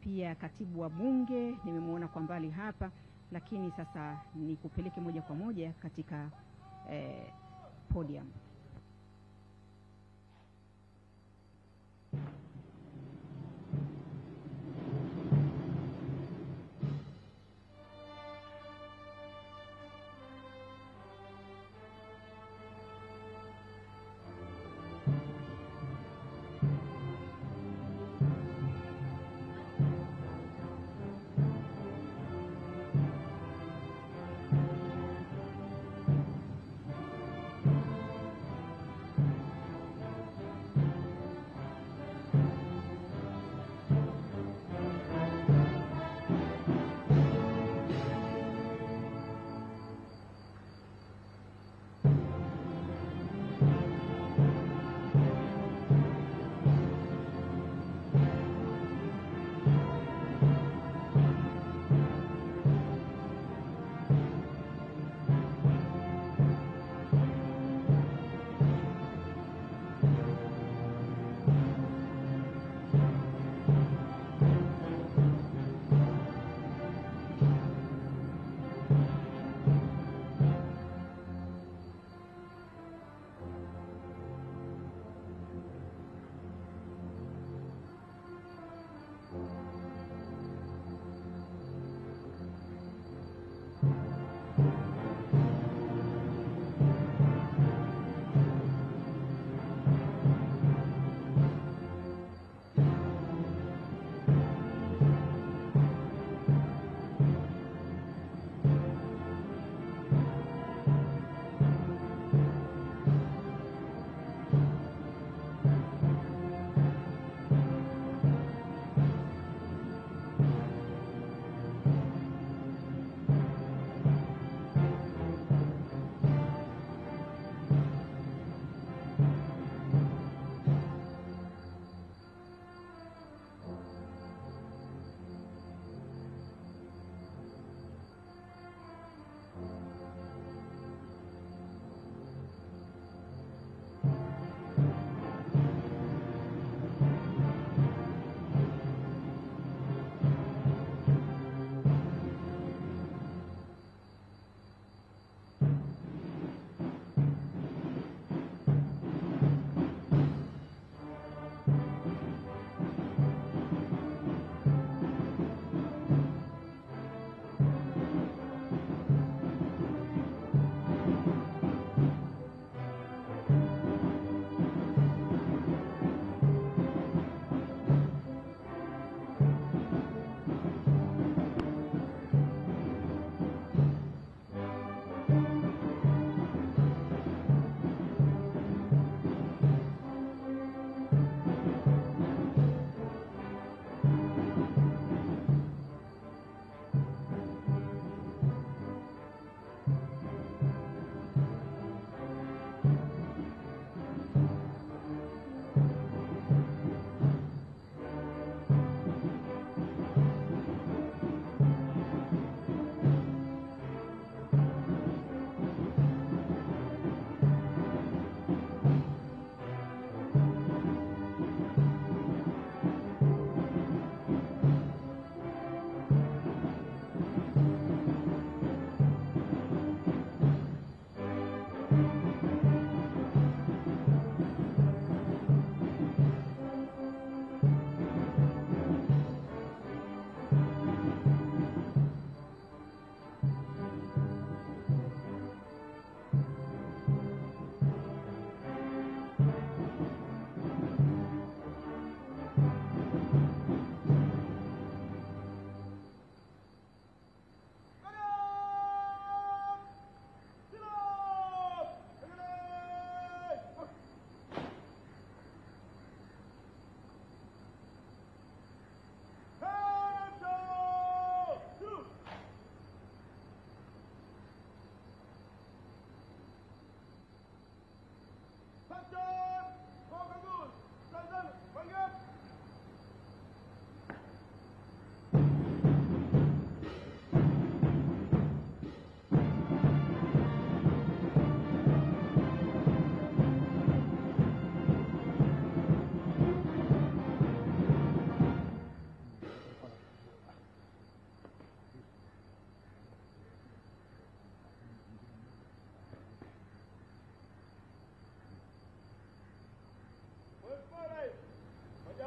pia katibu wa bunge nimemuona kwa mbali hapa, lakini sasa nikupeleke moja kwa moja katika podium.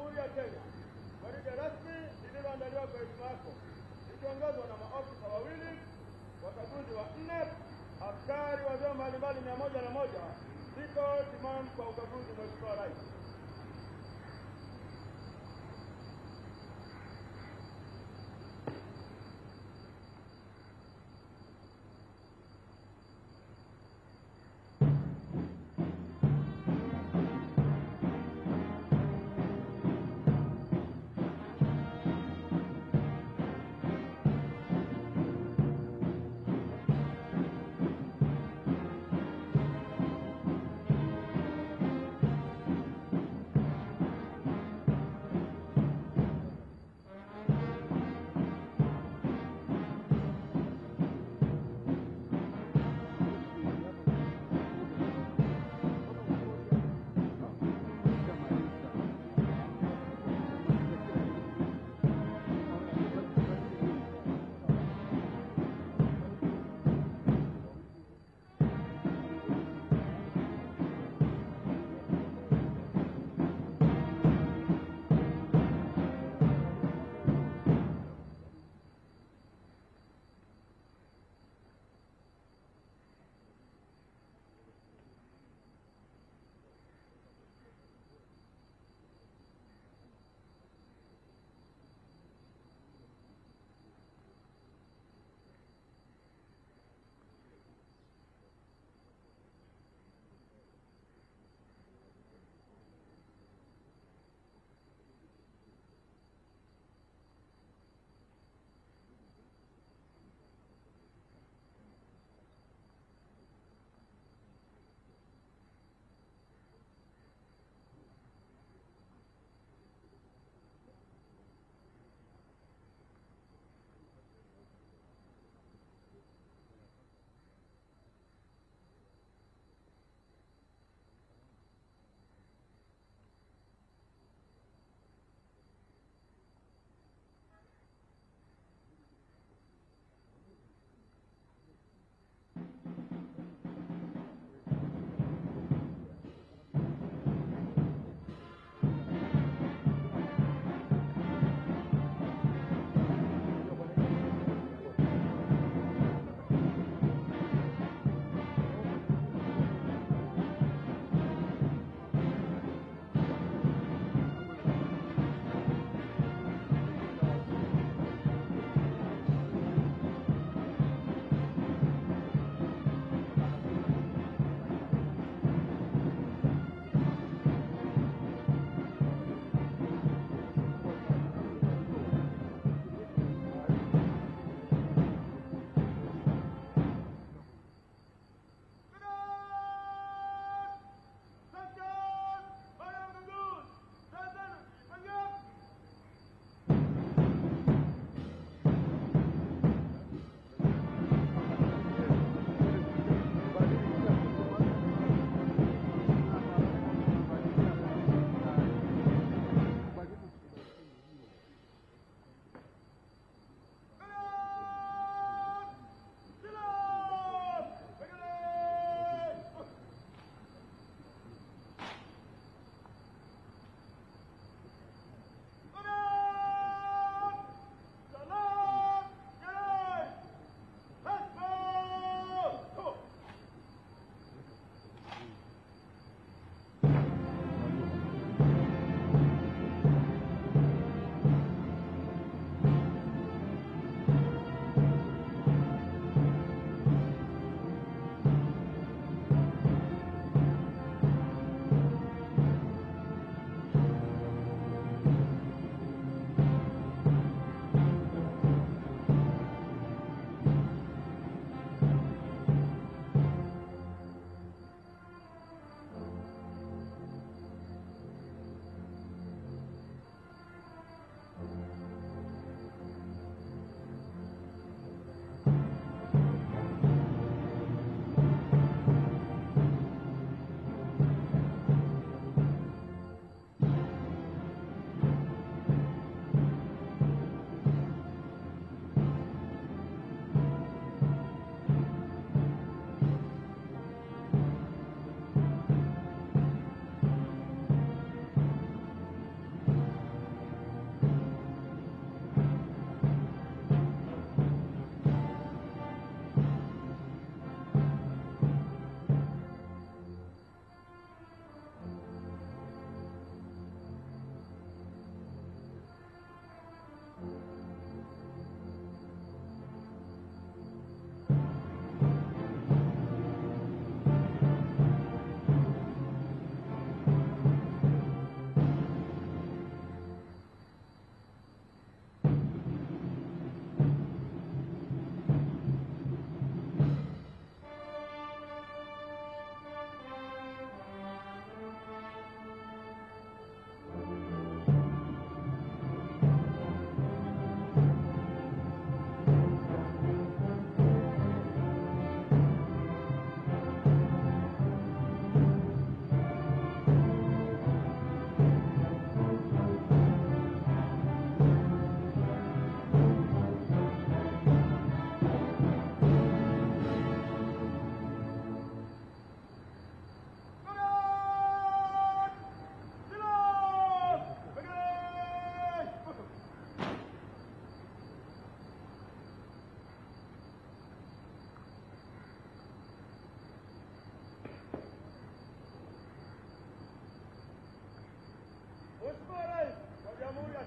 Jamhuri ya Kenya. Gwaride rasmi lililoandaliwa kwa heshima yako likiongozwa na maofisa wawili, wakaguzi wanne, askari wa vyombo mbalimbali 101 liko timamu kwa ukaguzi, Mheshimiwa Rais.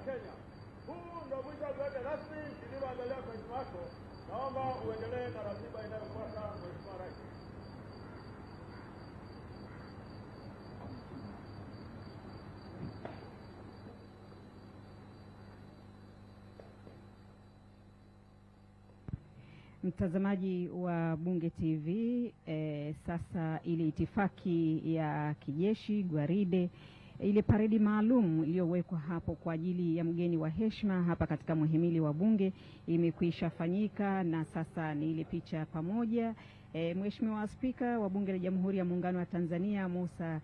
Kenya. Huu ndio mwisho wa zoezi rasmi lililoandaliwa kwa heshima yako. Naomba uendelee na ratiba inayofuata, Mheshimiwa Rais. Mtazamaji wa Bunge TV, sasa ile itifaki ya kijeshi gwaride, ile paredi maalum iliyowekwa hapo kwa ajili ya mgeni wa heshima hapa katika muhimili wa Bunge imekwisha fanyika, na sasa ni ile picha pamoja. Mheshimiwa Spika wa Bunge la Jamhuri ya Muungano wa Tanzania Musa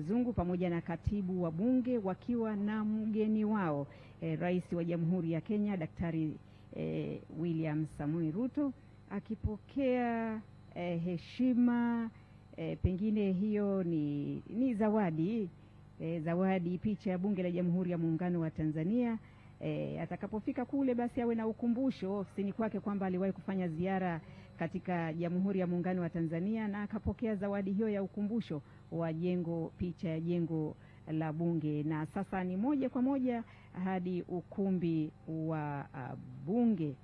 Zungu pamoja na katibu wa Bunge wakiwa na mgeni wao Rais wa Jamhuri ya Kenya Daktari William Samoei Ruto akipokea heshima. Pengine hiyo ni zawadi zawadi, picha ya Bunge la Jamhuri ya Muungano wa Tanzania. Atakapofika kule basi awe na ukumbusho ofisini kwake kwamba aliwahi kufanya ziara katika Jamhuri ya Muungano wa Tanzania na akapokea zawadi hiyo ya ukumbusho wa picha ya jengo la Bunge. Na sasa ni moja kwa moja hadi ukumbi wa Bunge.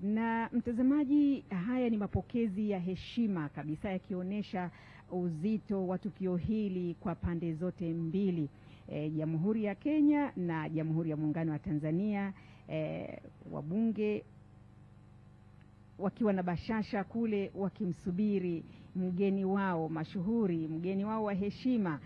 Na mtazamaji, haya ni mapokezi ya heshima kabisa yakionyesha uzito wa tukio hili kwa pande zote mbili, Jamhuri ya Kenya na Jamhuri ya Muungano wa Tanzania. Wabunge wakiwa na bashasha kule wakimsubiri mgeni wao mashuhuri, mgeni wao wa heshima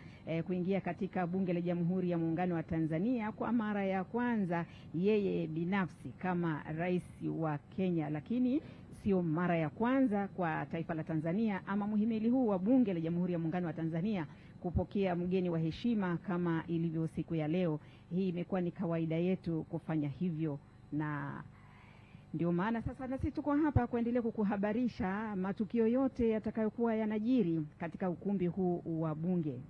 kuingia katika Bunge la Jamhuri ya Muungano wa Tanzania kwa mara ya kwanza, yeye binafsi kama rais wa Kenya, lakini sio mara ya kwanza kwa taifa la Tanzania ama muhimili huu wa Bunge la Jamhuri ya Muungano wa Tanzania kupokea mgeni wa heshima kama ilivyo siku ya leo. Hii imekuwa ni kawaida yetu kufanya hivyo, na ndio maana sasa nasi tuko hapa kuendelea kukuhabarisha matukio yote yatakayokuwa yanajiri katika ukumbi huu wa Bunge.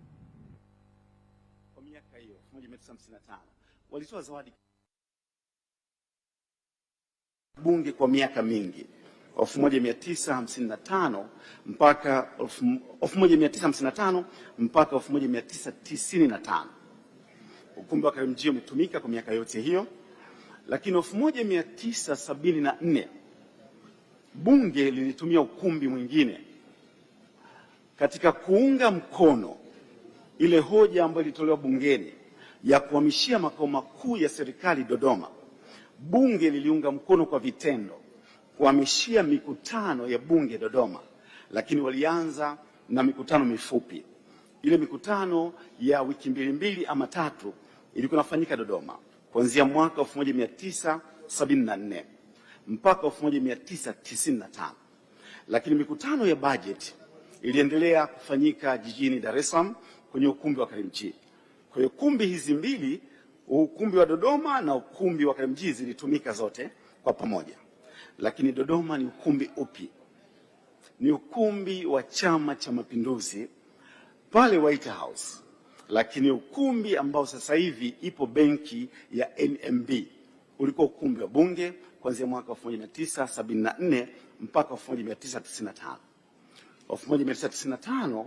Kwa miaka hiyo 1955 walitoa zawadi Bunge kwa miaka mingi, 1955 mpaka 1995. Ukumbi wa Karimjee umetumika kwa miaka yote hiyo, lakini 1974 Bunge lilitumia ukumbi mwingine katika kuunga mkono ile hoja ambayo ilitolewa bungeni ya kuhamishia makao makuu ya serikali Dodoma. Bunge liliunga mkono kwa vitendo kuhamishia mikutano ya Bunge Dodoma, lakini walianza na mikutano mifupi. Ile mikutano ya wiki mbili ama tatu ilikuwa inafanyika Dodoma kuanzia mwaka 1974 mpaka 1995. Lakini mikutano ya budget iliendelea kufanyika jijini Dar es Salaam kwenye ukumbi wa Karimjee. Kwa hiyo kumbi hizi mbili, ukumbi wa Dodoma na ukumbi wa Karimjee, zilitumika zote kwa pamoja. Lakini Dodoma ni ukumbi upi? Ni ukumbi wa Chama cha Mapinduzi pale White House, lakini ukumbi ambao sasa hivi ipo benki ya NMB ulikuwa ukumbi wa Bunge kuanzia mwaka 1974 mpaka 1995. 1995